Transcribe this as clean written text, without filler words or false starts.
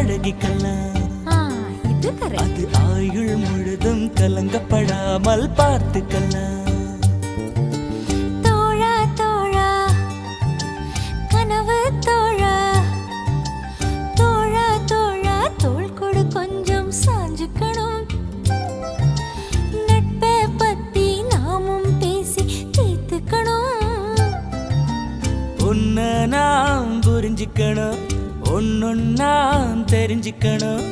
பழகிக்கலாம். அது ஆயுள் முழுதும் கலங்கப்படாமல் பார்த்துக்கலாம். உன்னை நாம் புரிஞ்சுக்கணும், ஒன்னொன்னா தெரிஞ்சுக்கணும்.